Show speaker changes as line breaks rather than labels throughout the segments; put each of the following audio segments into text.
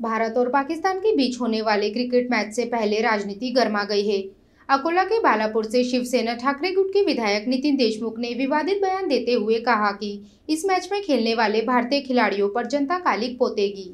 भारत और पाकिस्तान के बीच होने वाले क्रिकेट मैच से पहले राजनीति गर्मा गई है। अकोला के बालापुर से शिवसेना ठाकरे गुट के विधायक नितिन देशमुख ने विवादित बयान देते हुए कहा कि इस मैच में खेलने वाले भारतीय खिलाड़ियों पर जनता कालिक पोतेगी।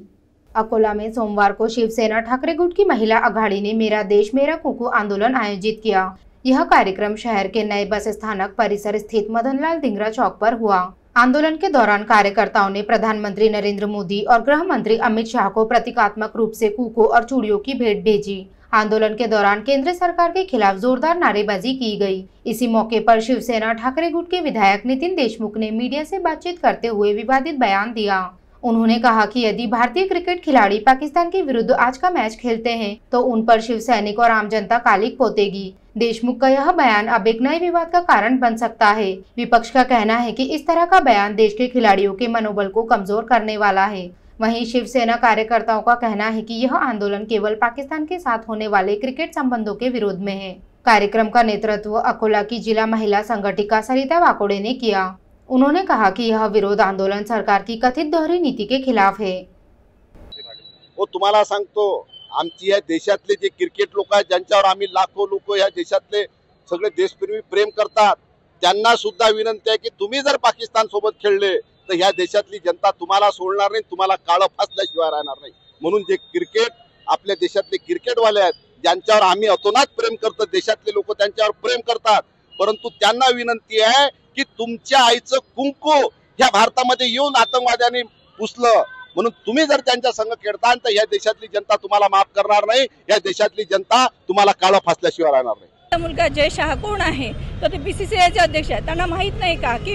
अकोला में सोमवार को शिवसेना ठाकरे गुट की महिला अघाड़ी ने मेरा देश मेरा कुकू आंदोलन आयोजित किया। यह कार्यक्रम शहर के नए बस स्थानक परिसर स्थित मदनलाल धिंगरा चौक पर हुआ। आंदोलन के दौरान कार्यकर्ताओं ने प्रधानमंत्री नरेंद्र मोदी और गृह मंत्री अमित शाह को प्रतीकात्मक रूप से कुको और चूड़ियों की भेंट भेजी। आंदोलन के दौरान केंद्र सरकार के खिलाफ जोरदार नारेबाजी की गई। इसी मौके पर शिवसेना ठाकरे गुट के विधायक नितिन देशमुख ने मीडिया से बातचीत करते हुए विवादित बयान दिया। उन्होंने कहा कि यदि भारतीय क्रिकेट खिलाड़ी पाकिस्तान के विरुद्ध आज का मैच खेलते हैं तो उन पर शिव सैनिक और आम जनता कालिक पोतेगी। देशमुख का यह बयान अब एक नए विवाद का कारण बन सकता है। विपक्ष का कहना है कि इस तरह का बयान देश के खिलाड़ियों के मनोबल को कमजोर करने वाला है। वहीं शिवसेना कार्यकर्ताओं का कहना है कि यह आंदोलन केवल पाकिस्तान के साथ होने वाले क्रिकेट संबंधों के विरोध में है। कार्यक्रम का नेतृत्व अकोला की जिला महिला संगठिका सरिता वाकोडे ने किया। उन्होंने कहा कि यह विरोध आंदोलन सरकार की कथित दोहरी नीति के खिलाफ है।
तुम्हाला सांगतो, आमची या देशातले जे क्रिकेट लोक आहेत, ज्यांच्यावर आम्ही लाखो लोक या देशातले सगळे देशप्रेमी प्रेम करतात, त्यांना सुद्धा विनंती आहे की तुम्ही जर पाकिस्तान सोबत खेळले तर ह्या देशातली जनता तुम्हाला सोडणार नाही, तुम्हाला काळं फासल्याशिवाय राहणार नाही। म्हणून जे क्रिकेट आपल्या देशातले क्रिकेटवाले आहेत, ज्यांच्यावर आम्ही अतोनात प्रेम करतो, देशातले लोक त्यांच्यावर प्रेम करतात, परंतु त्यांना विनंती आहे की तुमच्या आईचं कुंकू ह्या भारतामध्ये येऊन आतंकवाद्यांनी पुसलं, म्हणून तुम्ही जर त्यांच्या संग खेळताल तर या देशातली जनता तुम्हाला माफ करणार नाही, या देशातली जनता तुम्हाला काळं फासल्याशिवाय राहणार नाही।
मुलगा जय शाह कोण आहे तर ते बीसीसीआयचे अध्यक्ष आहेत। त्यांना माहित नाही का की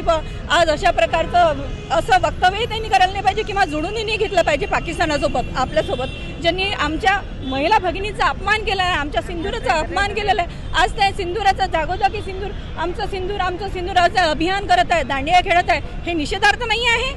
आज अशा प्रकारचं असं वक्तव्य त्यांनी करायला नाही पाहिजे किंवा जुळूनही नाही घेतलं पाहिजे पाकिस्तानासोबत, आपल्यासोबत ज्यांनी आमच्या महिला भगिनीचा अपमान केला आहे, आमच्या सिंदुराचा अपमान केलेला आहे। आज त्या सिंदुराचा जागोजागी सिंदूर आमचं सिंदूर असं अभियान करत आहे, दांडिया खेळत आहे, हे निषेधार्थ नाही आहे।